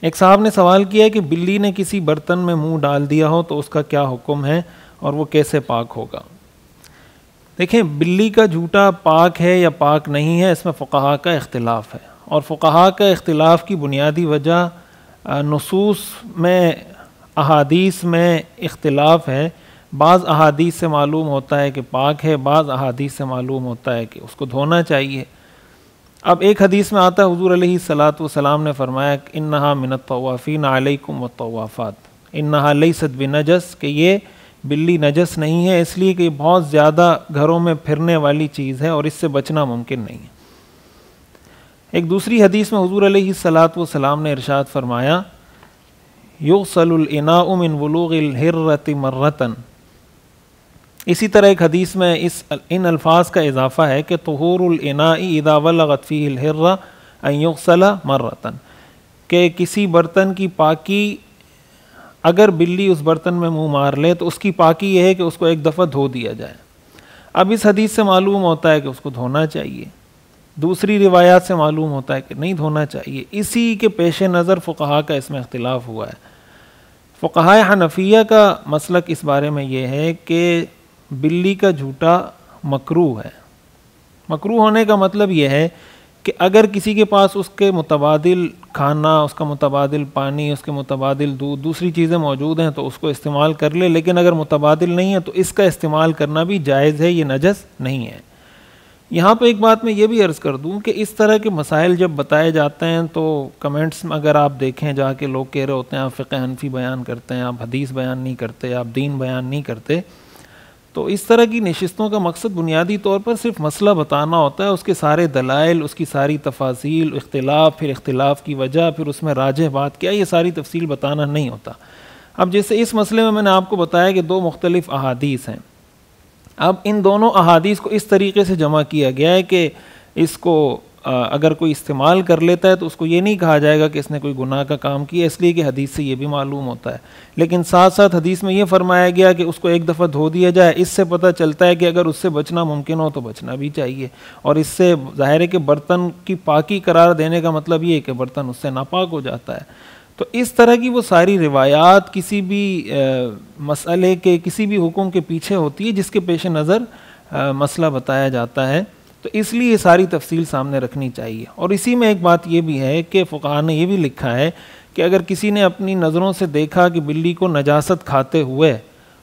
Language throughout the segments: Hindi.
एक साहब ने सवाल किया कि बिल्ली ने किसी बर्तन में मुंह डाल दिया हो तो उसका क्या हुक्म है और वो कैसे पाक होगा। देखें, बिल्ली का जूठा पाक है या पाक नहीं है, इसमें फ़ुक़हा का इख्तिलाफ़ है, और फ़ुक़हा का इख्तिलाफ़ की बुनियादी वजह नुसूस में, अहादीस में इख्तिलाफ़ है। बाज़ अहादीस से मालूम होता है कि पाक है, बाज़ अहादीस से मालूम होता है कि उसको धोना चाहिए। अब एक हदीस में आता है हुज़ूर अलैहिस्सलातु वस्सलाम ने फरमाया कि इन्नहा मिनत तवाफ़ीन अलैकुम वत्तवाफ़ात, इन्नहा लैसत बिनजस, कि ये बिल्ली नजस नहीं है, इसलिए कि बहुत ज़्यादा घरों में फिरने वाली चीज़ है और इससे बचना मुमकिन नहीं है। एक दूसरी हदीस में हुज़ूर अलैहिस्सलातु वस्सलाम ने इरशाद फरमाया युग़सलुल इनाउ मिन वुलूग़िल हिर्रति मर्रतन। इसी तरह एक हदीस में इन अल्फाज का इजाफ़ा है कि तुहूरुल इनाई इज़ा वलगत फ़ीहिल हिर्रा अन युग़सला मर्रतन, कि किसी बर्तन की पाकी, अगर बिल्ली उस बर्तन में मुंह मार ले तो उसकी पाकी यह है कि उसको एक दफ़ा धो दिया जाए। अब इस हदीस से मालूम होता है कि उसको धोना चाहिए, दूसरी रिवायात से मालूम होता है कि नहीं धोना चाहिए। इसी के पेश नज़र फ़ुक़हा का इसमें इख्तिलाफ़ हुआ है। फ़ुक़हा हनफिया का मसलक इस बारे में यह है कि बिल्ली का जूठा मकरूह है। मकरूह होने का मतलब यह है कि अगर किसी के पास उसके मुतबादिल खाना, उसका मुतबादिल पानी, उसके मुतबादिल दूध, दूसरी चीज़ें मौजूद हैं तो उसको इस्तेमाल कर ले, लेकिन अगर मुतबादिल नहीं है तो इसका इस्तेमाल करना भी जायज़ है, ये नजस नहीं है। यहाँ पे एक बात मैं ये भी अर्ज़ कर दूँ कि इस तरह के मसाइल जब बताए जाते हैं तो कमेंट्स में अगर आप देखें जाके, लोग कह रहे होते हैं आप फ़िक़्ह हनफ़ी बयान करते हैं, आप हदीस बयान नहीं करते, आप दीन बयान नहीं करते। तो इस तरह की नशिस्तों का मकसद बुनियादी तौर पर सिर्फ मसला बताना होता है, उसके सारे दलाइल, उसकी सारी तफासील, इख्तिलाफ़, फिर इख्तिलाफ़ की वजह, फिर उसमें राजिह बात क्या, ये सारी तफसील बताना नहीं होता। अब जैसे इस मसले में मैंने आपको बताया कि दो मुख्तलिफ़ अहादीस हैं। अब इन दोनों अहादीस को इस तरीके से जमा किया गया है कि इसको अगर कोई इस्तेमाल कर लेता है तो उसको ये नहीं कहा जाएगा कि इसने कोई गुनाह का काम किया, इसलिए कि हदीस से ये भी मालूम होता है। लेकिन साथ साथ हदीस में ये फरमाया गया कि उसको एक दफ़ा धो दिया जाए। इससे पता चलता है कि अगर उससे बचना मुमकिन हो तो बचना भी चाहिए, और इससे ज़ाहिर है कि बर्तन की पाकी करार देने का मतलब ये है कि बर्तन उससे नापाक हो जाता है। तो इस तरह की वो सारी रिवायात किसी भी मसले के, किसी भी हुक्म के पीछे होती है जिसके पेश नज़र मसला बताया जाता है, तो इसलिए ये सारी तफसील सामने रखनी चाहिए। और इसी में एक बात ये भी है कि फ़ुक़हा ने ये भी लिखा है कि अगर किसी ने अपनी नज़रों से देखा कि बिल्ली को नजासत खाते हुए,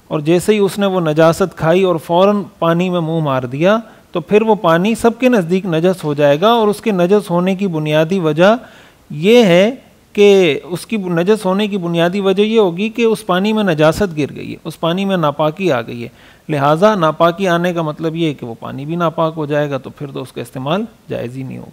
और जैसे ही उसने वो नजासत खाई और फ़ौरन पानी में मुँह मार दिया, तो फिर वो पानी सबके नज़दीक नजस हो जाएगा। और उसके नजस होने की बुनियादी वजह ये है कि उसकी नजस होने की बुनियादी वजह ये होगी कि उस पानी में नजासत गिर गई है, उस पानी में नापाकी आ गई है। लिहाजा नापाकी आने का मतलब ये है कि वो पानी भी नापाक हो जाएगा, तो फिर तो उसका इस्तेमाल जायज़ ही नहीं होगा।